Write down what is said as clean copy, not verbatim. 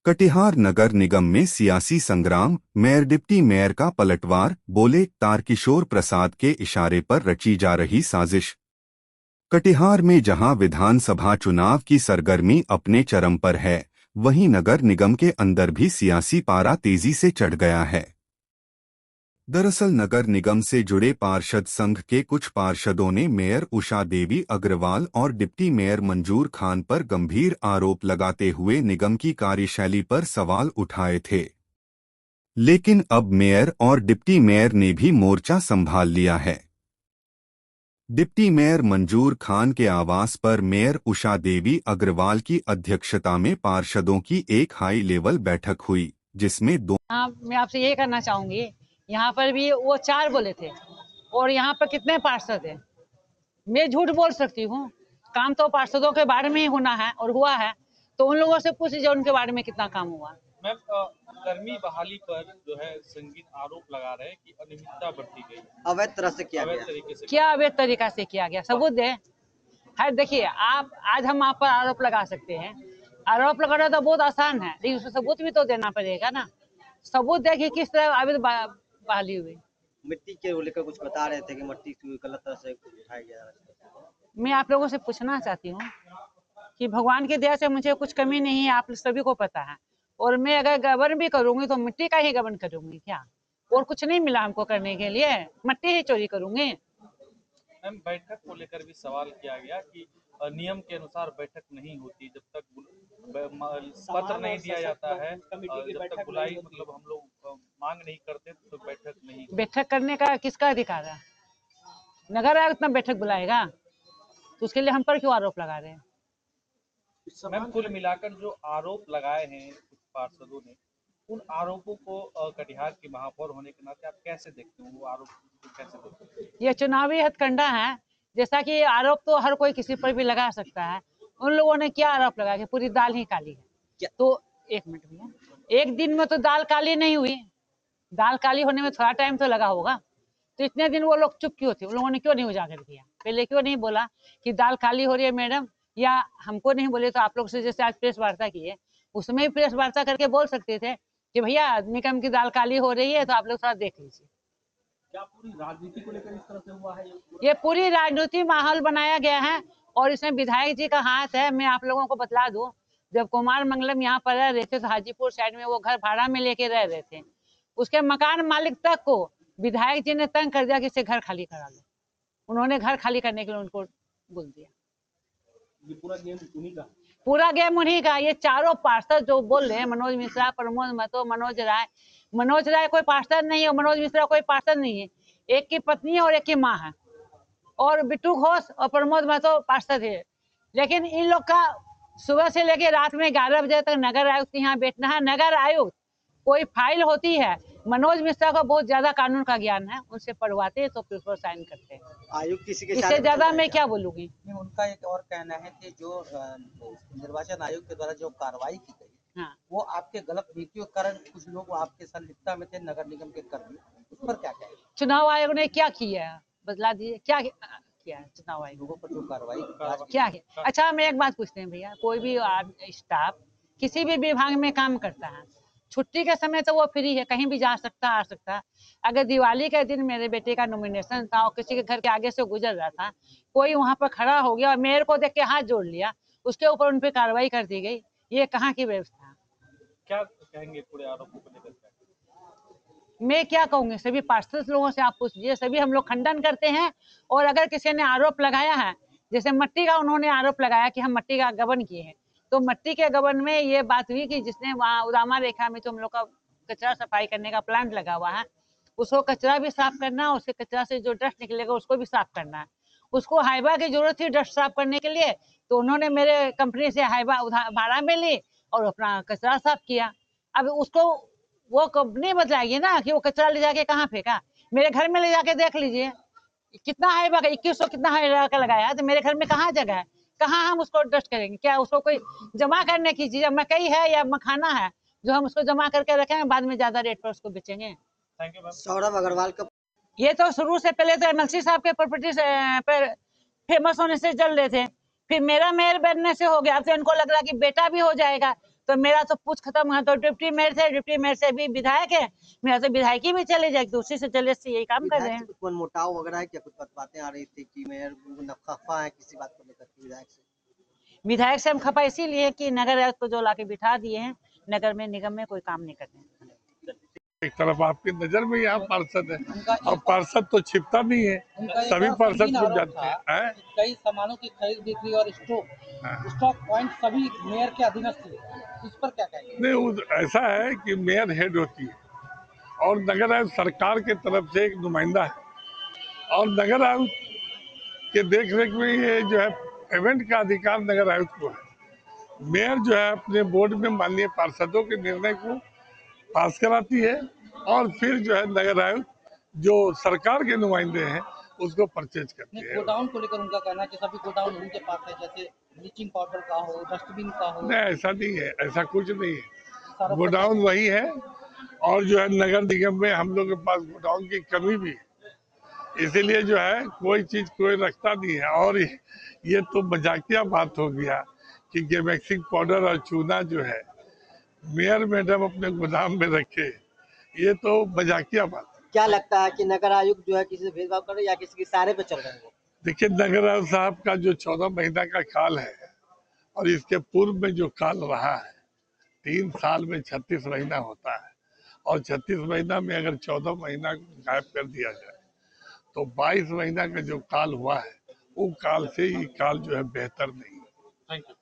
कटिहार नगर निगम में सियासी संग्राम, मेयर डिप्टी मेयर का पलटवार, बोले तारकिशोर प्रसाद के इशारे पर रची जा रही साजिश। कटिहार में जहां विधानसभा चुनाव की सरगर्मी अपने चरम पर है, वहीं नगर निगम के अंदर भी सियासी पारा तेजी से चढ़ गया है। दरअसल नगर निगम से जुड़े पार्षद संघ के कुछ पार्षदों ने मेयर उषा देवी अग्रवाल और डिप्टी मेयर मंजूर खान पर गंभीर आरोप लगाते हुए निगम की कार्यशैली पर सवाल उठाए थे। लेकिन अब मेयर और डिप्टी मेयर ने भी मोर्चा संभाल लिया है। डिप्टी मेयर मंजूर खान के आवास पर मेयर उषा देवी अग्रवाल की अध्यक्षता में पार्षदों की एक हाई लेवल बैठक हुई, जिसमें मैं आपसे ये करना चाहूंगी, यहाँ पर भी वो 4 बोले थे और यहाँ पर कितने पार्षद हैं। मैं झूठ बोल सकती हूँ, काम तो पार्षदों के बारे में ही होना है और हुआ है, तो उन लोगों से पूछ लीजिए उनके बारे में कितना काम हुआ। मैम, कर्मी बहाली पर जो है संगीन आरोप लगा रहे हैं कि अनियमितता बरती गई, अवैध तरह से किया गया। क्या अवैध तरीका से किया गया, सबूत दे। है देखिए, आप आज हम आप पर आरोप लगा सकते हैं, आरोप लगाना तो बहुत आसान है, लेकिन उसको सबूत भी तो देना पड़ेगा ना। सबूत देखिए किस तरह अवैध बहाली हुई। मिट्टी के लेकर कुछ बता रहे थे कि मिट्टी गलत तरह से उठाया गया। मैं आप लोगों से पूछना चाहती हूँ कि भगवान की दया से मुझे कुछ कमी नहीं है, आप सभी को पता है, और मैं अगर गबन भी करूंगी तो मिट्टी का ही गबन करूंगी क्या, और कुछ नहीं मिला हमको करने के लिए, मिट्टी ही चोरी करूंगी। मैम, बैठक को लेकर भी सवाल किया गया कि नियम के अनुसार बैठक नहीं होती जब तक पत्र नहीं दिया जाता है, जब तक बुलाई मतलब हम लोग मांग नहीं करते तो बैठक नहीं। बैठक करने का किसका अधिकार है? नगर आयोग इतना बैठक बुलाएगा तो उसके लिए हम पर क्यों आरोप लगा रहे हैं? मैम, कुल मिलाकर जो आरोप लगाए हैं कुछ पार्षदों ने, उन आरोपों को कटिहार की महापौर होने के नाते आप कैसे देखते हो? वो आरोप कैसे देखते हैं? ये चुनावी हथकंडा है, जैसा कि आरोप तो हर कोई किसी पर भी लगा सकता है। उन लोगों ने क्या आरोप लगाया कि पूरी दाल ही काली है, तो एक मिनट भैया, एक दिन में तो दाल काली नहीं हुई, दाल काली होने में थोड़ा टाइम तो लगा होगा, तो इतने दिन वो लोग चुप क्यों थे? उन लोगों ने क्यों नहीं उजागर किया? पहले क्यों नहीं बोला कि दाल काली हो रही है मैडम, या हमको नहीं बोले तो आप लोग से जैसे आज प्रेस वार्ता की है, उसमें भी प्रेस वार्ता करके बोल सकते थे कि भैया निगम की दाल काली हो रही है तो आप लोग थोड़ा देख लीजिए। क्या पूरी राजनीति को लेकर इस तरह से हुआ है? ये पूरी राजनीति माहौल बनाया गया है और इसमें विधायक जी का हाथ है। मैं आप लोगों को बतला दूं, जब कुमार मंगलम यहाँ पर रह रहे थे तो हाजीपुर साइड में वो घर भाड़ा में लेके रह रहे थे, उसके मकान मालिक तक को विधायक जी ने तंग कर दिया कि इसे घर खाली करा लो। उन्होंने घर खाली करने के लिए उनको बोल दिया। ये पूरा गेम उन्हीं का, पूरा गेम उन्हीं का। ये चारों पार्षद जो बोल रहे हैं, मनोज मिश्रा, प्रमोद महतो, मनोज राय कोई पार्षद नहीं है, मनोज मिश्रा कोई पार्षद नहीं है, एक की पत्नी है और एक की माँ है, और बिट्टू घोष और प्रमोद महतो पार्षद है। लेकिन इन लोग का सुबह से लेकर रात में 11 बजे तक नगर आयुक्त के यहाँ बैठना है। नगर आयुक्त कोई फाइल होती है, मनोज मिश्रा को बहुत ज्यादा कानून का ज्ञान है, उनसे पढ़वाते हैं तो फिर उसको साइन करते हैं। आयुक्त किसी के इससे ज्यादा मैं क्या बोलूंगी। उनका एक और कहना है कि जो निर्वाचन आयोग के द्वारा जो कार्रवाई की गई, हाँ, वो आपके गलत नीतियों के कारण कुछ लोग आपके संलिप्तता में थे, नगर निगम के कर्मी, उस पर क्या कहें? चुनाव आयोग ने क्या किया है बतला दीजिए, क्या किया है चुनाव आयोग पर जो कार्रवाई क्या है? अच्छा, मैं एक बात पूछते हैं भैया, कोई भी स्टाफ किसी भी विभाग में काम करता है, छुट्टी के समय तो वो फ्री है, कहीं भी जा सकता आ सकता। अगर दिवाली के दिन मेरे बेटे का नॉमिनेशन था और किसी के घर के आगे से गुजर रहा था, कोई वहां पर खड़ा हो गया और मेयर को देख के हाथ जोड़ लिया, उसके ऊपर उन पर कार्रवाई कर दी गई, ये कहाँ की व्यवस्था है? क्या कहेंगे पूरे आरोपों को लेकर? मैं क्या कहूंगी, सभी पार्षद लोगों से आप पूछ लीजिए, सभी हम लोग खंडन करते हैं। और अगर किसी ने आरोप लगाया है, जैसे मट्टी का उन्होंने आरोप लगाया कि हम मट्टी का गबन किए हैं, तो मट्टी के गबन में ये बात हुई कि जिसने वहाँ उदामा रेखा में जो हम लोग का कचरा सफाई करने का प्लांट लगा हुआ है, उसको कचरा भी साफ करना है, उसके कचरा से जो डस्ट निकलेगा उसको भी साफ करना है। उसको हाइबा की जरूरत थी डस्ट साफ करने के लिए, तो उन्होंने मेरे कंपनी से हाइबा भाड़ा में ली और अपना कचरा साफ किया। अब उसको वो कंपनी बताएगी ना कि वो कचरा ले जाके कहाँ फेंका। मेरे घर में ले जाके देख लीजिए कितना हाइबा का 2100 कितना हाइबा का लगाया है, तो मेरे घर में कहाँ जगह है, कहाँ हम उसको डस्ट करेंगे? क्या उसको कोई जमा करने की चीज मकई है या मखाना है जो हम उसको जमा करके रखेंगे, बाद में ज्यादा रेट पर उसको बेचेंगे? Thank you ma'am. Saurabh Agarwal का ये तो शुरू से पहले तो एमएलसी साहब के प्रॉपर्टी पर फेमस होने से चल रहे थे, फिर मेरा मेयर बनने से हो गया, अब तो इनको लग रहा कि बेटा भी हो जाएगा, तो मेरा तो पूछ खत्म है, तो डिप्टी मेयर थे, डिप्टी मेयर से अभी विधायक है, मेरा तो विधायकी में चले जाएगी, तो उसी से चले से यही काम कर रहे हैं। कुछ मनमुटाव वगैरह है क्या? कुछ बातें आ रही थी कि मेयर खफा है किसी बात को लेकर के विधायक से हम खपा इसीलिए कि नगर आयुक्त को जो लाके बिठा दिए हैं, नगर में निगम में कोई काम नहीं करते हैं। एक तरफ आपकी नजर में यहाँ पार्षद है और पार्षद तो छिपता नहीं है, सभी पार्षद को जानते हैं। कई सामानों की खरीद बिक्री और स्टॉक पॉइंट सभी मेयर के अधीनस्थ थे, इस पर क्या कहेंगे? नहीं, ऐसा है कि मेयर हेड होती है और नगर आयुक्त सरकार के तरफ से एक नुमाइंदा है और नगर आयुक्त के देख रेख में ये जो है पेमेंट का अधिकार नगर आयुक्त को है। मेयर जो है अपने बोर्ड में माननीय पार्षदों के निर्णय को पास कराती है और फिर जो है नगर आयुक्त जो सरकार के नुमाइंदे हैं उसको परचेज करती है। गोडाउन को लेकर उनका कहना है कि सभी गोडाउन उनके पास है, जैसे ब्लीचिंग पाउडर का हो, डस्टबिन का हो। नहीं, ऐसा नहीं है, ऐसा कुछ नहीं है। गोडाउन वही है और जो है नगर निगम में हम लोग के पास गोडाउन की कमी भी है, इसीलिए जो है कोई चीज कोई रखता नहीं है। और ये तो मजाकिया बात हो गया कि गेमेक्सिंग पाउडर और चूना जो है मेयर मैडम अपने गोदाम में रखे, ये तो मजाकिया बात है। क्या लगता है कि नगर आयुक्त जो है किसी से भेदभाव कर रहे हैं या किसी के इशारे पे चल रहे हैं? देखिए, नगर आयुक्त साहब का जो 14 महीना का काल है और इसके पूर्व में जो काल रहा है, 3 साल में 36 महीना होता है और 36 महीना में अगर 14 महीना गायब कर दिया जाए तो 22 महीना का जो काल हुआ है वो काल से ये काल जो है बेहतर नहीं है। Thank you.